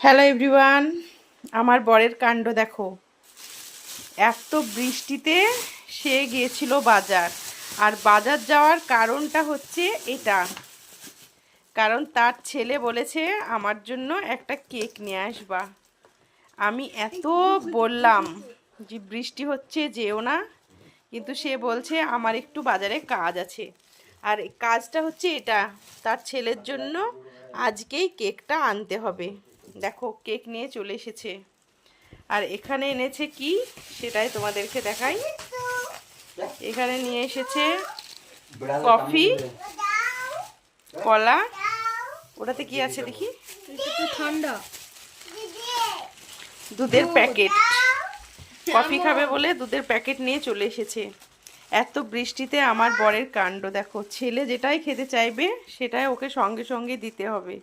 Hello everyone, আমার বরের কাণ্ড দেখো। এত বৃষ্টিতে সে গিয়েছিল বাজার। আর বাজার যাওয়ার কারণটা হচ্ছে এটা, কারণ তার ছেলে বলেছে আমার জন্য একটা কেক নিয়ে আসবা। আমি এত বললাম যে বৃষ্টি হচ্ছে যেও না, কিন্তু সে বলছে আমার একটু বাজারে কাজ আছে। আর কাজটা হচ্ছে এটা, তার ছেলের জন্য আজকেই কেকটা আনতে হবে। দেখো কেক নিয়ে চলে এসেছে। আর এখানে এনেছে কি সেটাই তোমাদেরকে দেখাই। এখানে নিয়ে এসেছে কফি, কলা, ওটাতে কি আছে দেখি, ঠান্ডা দুধের প্যাকেট। কফি খাবে বলে দুধের প্যাকেট নিয়ে চলে এসেছে। এত বৃষ্টিতে আমার বরের কাণ্ড দেখো, ছেলে যেটাই খেতে চাইবে সেটাই ওকে সঙ্গে সঙ্গে দিতে হবে।